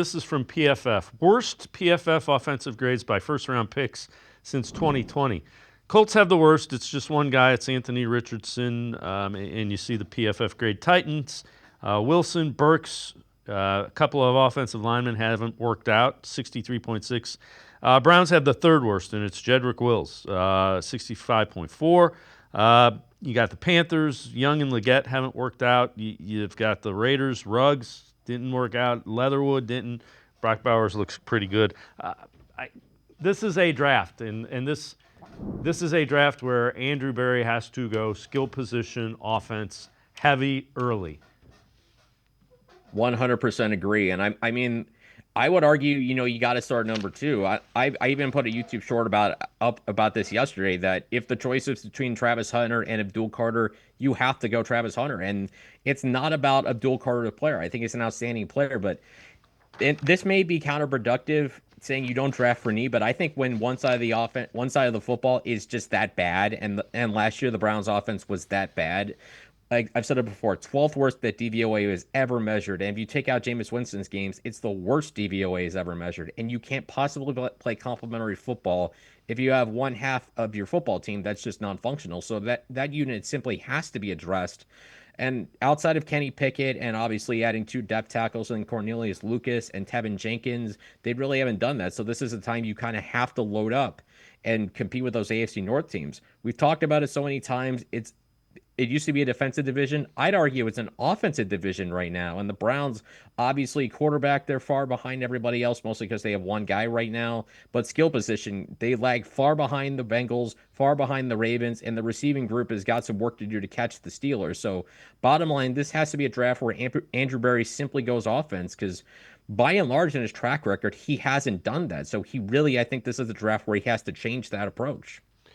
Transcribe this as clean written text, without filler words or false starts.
This is from PFF. Worst PFF offensive grades by first-round picks since 2020. Colts have the worst. It's just one guy. It's Anthony Richardson. And you see the PFF grade. Titans, Wilson, Burks, a couple of offensive linemen haven't worked out, 63.6. Browns have the third worst, and it's Jedrick Wills, 65.4. You got the Panthers, Young and Leggett haven't worked out. You've got the Raiders, Ruggs didn't work out. Leatherwood didn't. Brock Bowers looks pretty good. This is a draft, and this is a draft where Andrew Berry has to go skill position, offense, heavy early. 100% agree. And I mean, I would argue, you got to start number two. I even put a YouTube short about this yesterday that if the choice is between Travis Hunter and Abdul Carter, you have to go Travis Hunter. And it's not about Abdul Carter, the player. I think it's an outstanding player, but this may be counterproductive saying you don't draft for need, but I think when one side of the offense, one side of the football is just that bad, and last year the Browns offense was that bad. Like I've said it before, 12th worst that DVOA has ever measured. And if you take out Jameis Winston's games, it's the worst DVOA has ever measured. And you can't possibly play complementary football if you have one half of your football team that's just non-functional. So that unit simply has to be addressed. And outside of Kenny Pickett and obviously adding two depth tackles in Cornelius Lucas and Tevin Jenkins, they really haven't done that. So this is a time you kind of have to load up and compete with those AFC North teams. We've talked about it so many times. It used to be a defensive division. I'd argue it's an offensive division right now. And the Browns, obviously, quarterback, they're far behind everybody else, mostly because they have one guy right now. But skill position, they lag far behind the Bengals, far behind the Ravens, and the receiving group has got some work to do to catch the Steelers. So, bottom line, this has to be a draft where Andrew Berry simply goes offense because by and large in his track record, he hasn't done that. So, I think this is a draft where he has to change that approach.